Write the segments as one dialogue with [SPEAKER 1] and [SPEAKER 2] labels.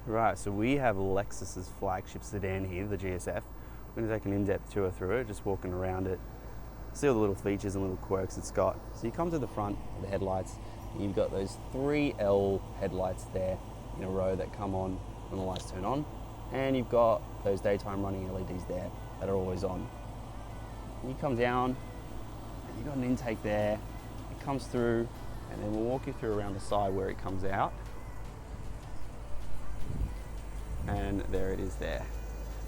[SPEAKER 1] Right, so we have Lexus's flagship sedan here, the GS F. We're going to take an in-depth tour through it, just walking around it, see all the little features and little quirks it's got. So you come to the front of the headlights, and you've got those 3L headlights there in a row that come on when the lights turn on, and you've got those daytime running LEDs there that are always on. And you come down, and you've got an intake there, it comes through, and then we'll walk you through around the side where it comes out. And there it is there.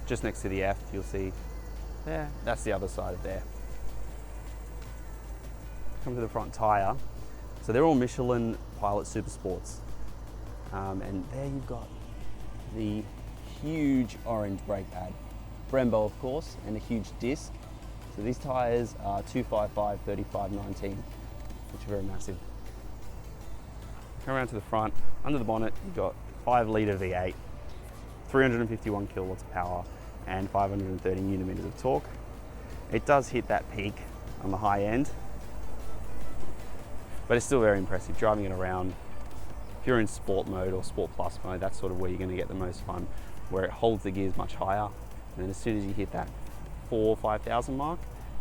[SPEAKER 1] Just next to the F, you'll see there, that's the other side of there. Come to the front tyre. So they're all Michelin Pilot Super Sports. And there you've got the huge orange brake pad. Brembo, of course, and a huge disc. So these tyres are 255, 35, 19, which are very massive. Come around to the front, under the bonnet, you've got 5-litre V8, 351 kilowatts of power, and 530 newton meters of torque. It does hit that peak on the high end, but it's still very impressive driving it around. If you're in sport mode or sport plus mode, that's sort of where you're going to get the most fun, where it holds the gears much higher, and then as soon as you hit that 4,000 or 5,000 mark,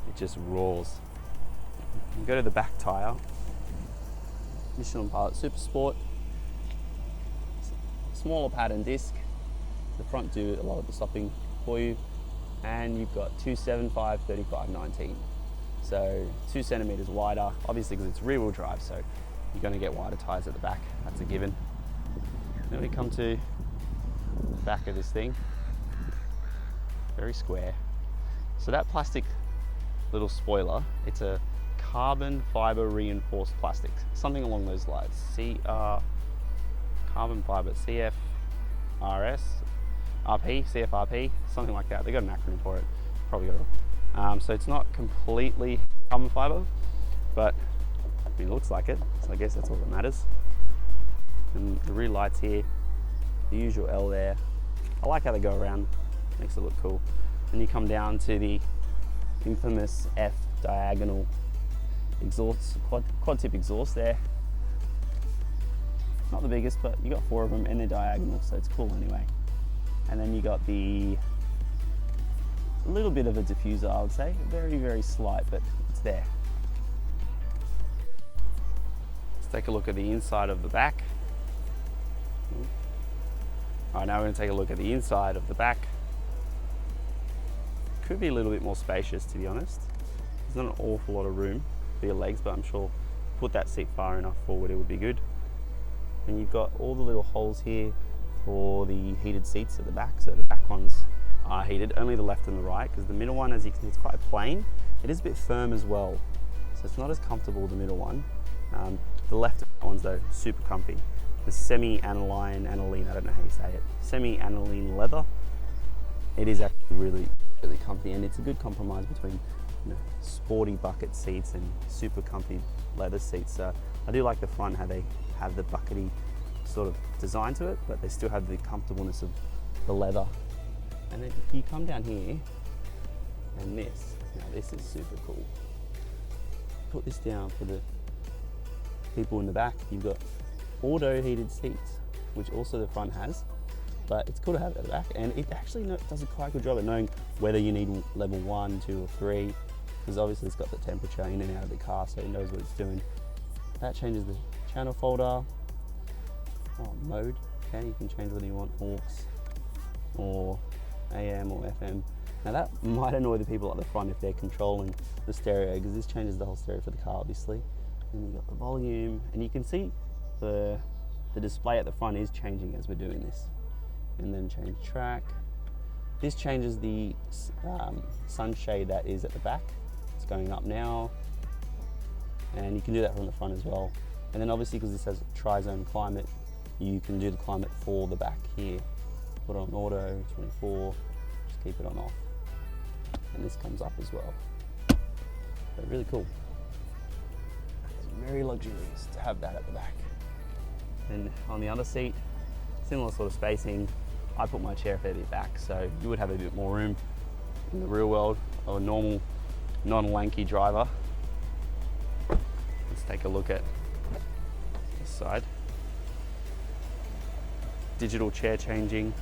[SPEAKER 1] it just roars. You go to the back tyre, Michelin Pilot Super Sport, smaller pad and disc. The front do a lot of the stopping for you, and you've got 275, 35, 19. So 2 centimeters wider, obviously because it's rear wheel drive, so you're going to get wider tyres at the back, that's a given. Then we come to the back of this thing, very square. So that plastic little spoiler, it's a carbon fiber reinforced plastic, something along those lines. Carbon fiber, CFRS, RP, CFRP, something like that. They got an acronym for it, probably got it. So it's not completely carbon fiber, but I mean, it looks like it, so I guess that's all that matters. And the rear lights here, the usual L there. I like how they go around, makes it look cool. And you come down to the infamous F diagonal exhaust, quad tip exhaust there. Not the biggest, but you got 4 of them and they're diagonal, so it's cool anyway. And then you got a little bit of a diffuser, I would say, very, very slight, but it's there. Let's take a look at the inside of the back. All right, now we're going to take a look at the inside of the back. Could be a little bit more spacious, to be honest. There's not an awful lot of room for your legs, but I'm sure put that seat far enough forward, it would be good. And you've got all the little holes here for the heated seats at the back, so the back ones are heated, only the left and the right, because the middle one, as you can see, it's quite plain. It is a bit firm as well, so it's not as comfortable, the middle one. The left ones though, super comfy. The semi-aniline, I don't know how you say it, semi-aniline leather. It is actually really, really comfy, and it's a good compromise between, you know, sporty bucket seats and super comfy leather seats. I do like the front, how they have the buckety sort of design to it, but they still have the comfortableness of the leather. And then you come down here, and this is super cool. Put this down for the people in the back. You've got auto heated seats, which also the front has, but it's cool to have it at the back, and it actually does a quite good job at knowing whether you need level 1, 2 or 3, because obviously it's got the temperature in and out of the car, so it knows what it's doing. That changes the channel folder, mode. Okay, you can change whether you want aux or AM or FM. Now that might annoy the people at the front if they're controlling the stereo, because this changes the whole stereo for the car, obviously. And you've got the volume, and you can see the display at the front is changing as we're doing this. And then change track. This changes the sunshade that is at the back. It's going up now, and you can do that from the front as well. And then obviously, because this has tri-zone climate, you can do the climate for the back here. Put it on auto, 24, just keep it on off. And this comes up as well. So really cool. It's very luxurious to have that at the back. And on the other seat, similar sort of spacing. I put my chair a fair bit back, so you would have a bit more room in the real world of a normal, non-lanky driver. Let's take a look at this side. digital chair changing.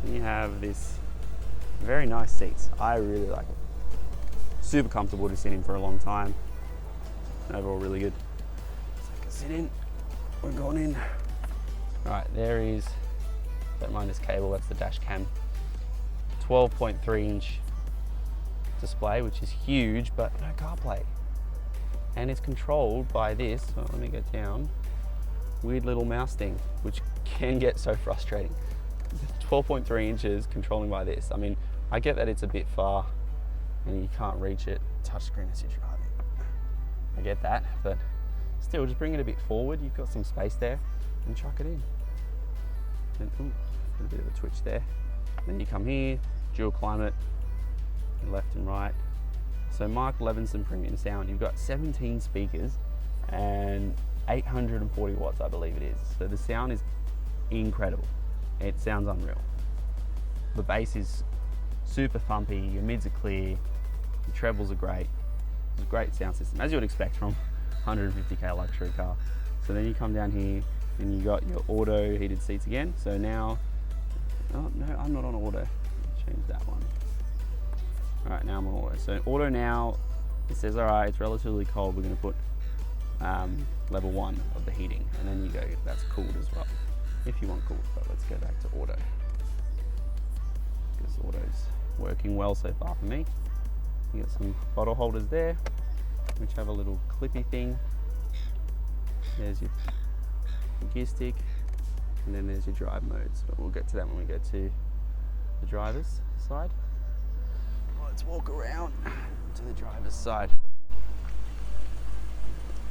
[SPEAKER 1] And you have this very nice seats. I really like it. Super comfortable to sit in for a long time. Overall really good. So I can sit in, we're going in. All right, there is, don't mind this cable, that's the dash cam. 12.3 inch display, which is huge, but no CarPlay. And it's controlled by this, so let me go down, weird little mouse thing, which can get so frustrating. 12.3 inches controlling by this. I mean, I get that it's a bit far and you can't reach it. Touchscreen as you're driving. I get that, but still, just bring it a bit forward. You've got some space there and chuck it in. And, ooh, a bit of a twitch there. Then you come here, dual climate, left and right. So Mark Levinson premium sound, you've got 17 speakers and 840 watts, I believe it is. So the sound is incredible. It sounds unreal. The bass is super thumpy, your mids are clear, your trebles are great. It's a great sound system, as you would expect from 150k luxury car. So then you come down here and you got your auto heated seats again. So now, oh no, I'm not on auto. Change that one. All right, now I'm on auto. So auto now, it says, all right, it's relatively cold. We're gonna put level 1 of the heating. And then you go, that's cooled as well, if you want cooled, but let's go back to auto. Because auto's working well so far for me. You got some bottle holders there, which have a little clippy thing. There's your gear stick, and then there's your drive modes, but we'll get to that when we go to the driver's side. Let's walk around to the driver's side.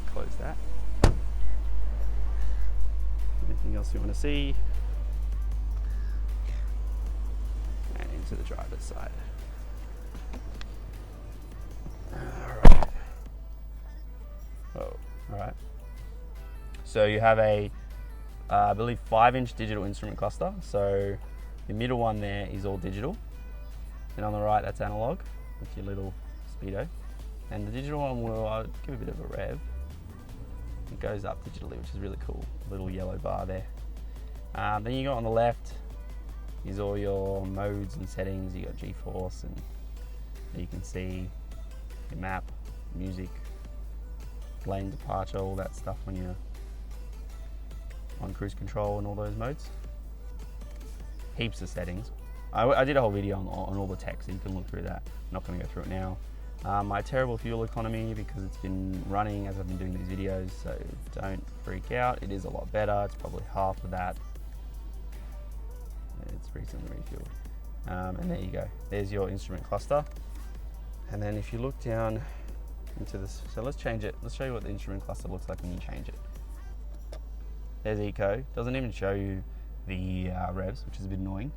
[SPEAKER 1] Close that. Anything else you want to see? And into the driver's side. Alright. Oh, alright. So you have a, I believe 5-inch digital instrument cluster. So your middle one there is all digital. And on the right, that's analog with your little speedo. And the digital one will, I'll give a bit of a rev. It goes up digitally, which is really cool. Little yellow bar there. Then you got on the left is all your modes and settings. You got G-force, and you can see your map, music, lane departure, all that stuff when you're on cruise control and all those modes. Heaps of settings. I did a whole video on all the tech, so you can look through that. I'm not going to go through it now. My terrible fuel economy, because it's been running as I've been doing these videos, so don't freak out. It is a lot better. It's probably half of that. It's recently refueled. And there you go. There's your instrument cluster. And then if you look down into this, so let's change it. Let's show you what the instrument cluster looks like when you change it. There's Eco. Doesn't even show you the revs, which is a bit annoying.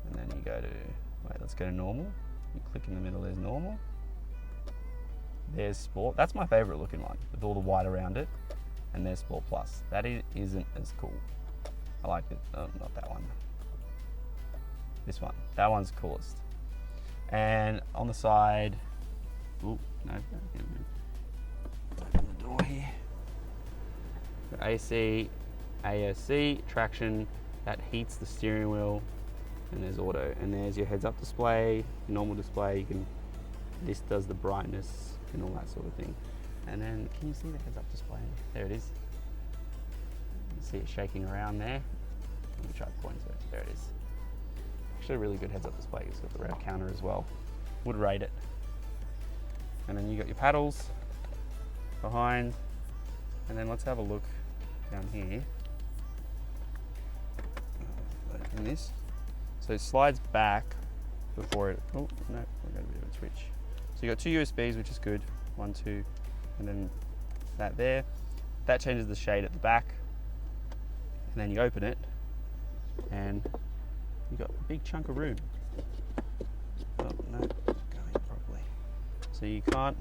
[SPEAKER 1] And then you go to, wait, let's go to normal. You click in the middle, there's normal. There's Sport. That's my favorite looking one, with all the white around it. And there's Sport Plus. That isn't as cool. I like it, not that one. This one, that one's coolest. And on the side, ooh, no, open the door here. The AC, ASC, traction, that heats the steering wheel. And there's auto, and there's your heads-up display, normal display. You can, this does the brightness and all that sort of thing. And then, can you see the heads-up display? There it is. You see it shaking around there. Let me try to point to it. There it is. Actually, a really good heads-up display. It's got the rev counter as well. Would rate it. And then you got your paddles behind. And then let's have a look down here. Open this. So it slides back before it, oh no, we've got a bit of a switch. So you got 2 USBs, which is good, 1, 2, and then that there. That changes the shade at the back. And then you open it, and you got a big chunk of room. Oh no, going properly. So you can't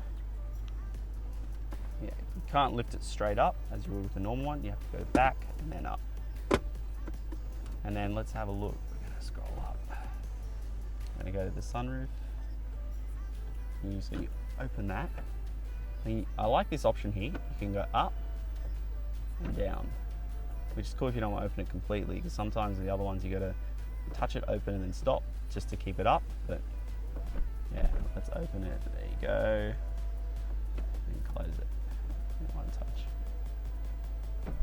[SPEAKER 1] lift it straight up as you would with the normal one. You have to go back and then up. And then let's have a look. Scroll up. I'm going to go to the sunroof. So you open that. And I like this option here. You can go up and down, which is cool if you don't want to open it completely, because sometimes the other ones you got to touch it, open, and then stop just to keep it up. But yeah, let's open it. There you go. And close it in one touch. There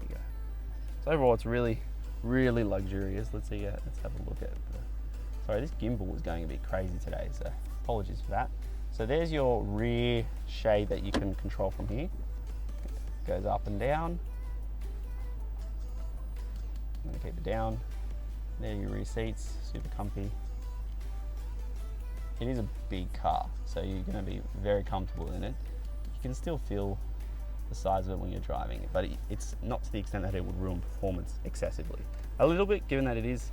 [SPEAKER 1] you go. So overall, it's really, really luxurious. Let's see. Let's have a look at the. Sorry, this gimbal was going a bit crazy today, so apologies for that. So there's your rear shade that you can control from here. It goes up and down. I'm going to keep it down. There are your rear seats, super comfy. It is a big car, so you're going to be very comfortable in it. You can still feel the size of it when you're driving it, but it's not to the extent that it would ruin performance excessively. A little bit, given that it is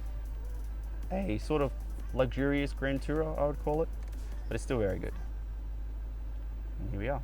[SPEAKER 1] a sort of luxurious Grand Tourer, I would call it, but it's still very good. And here we are.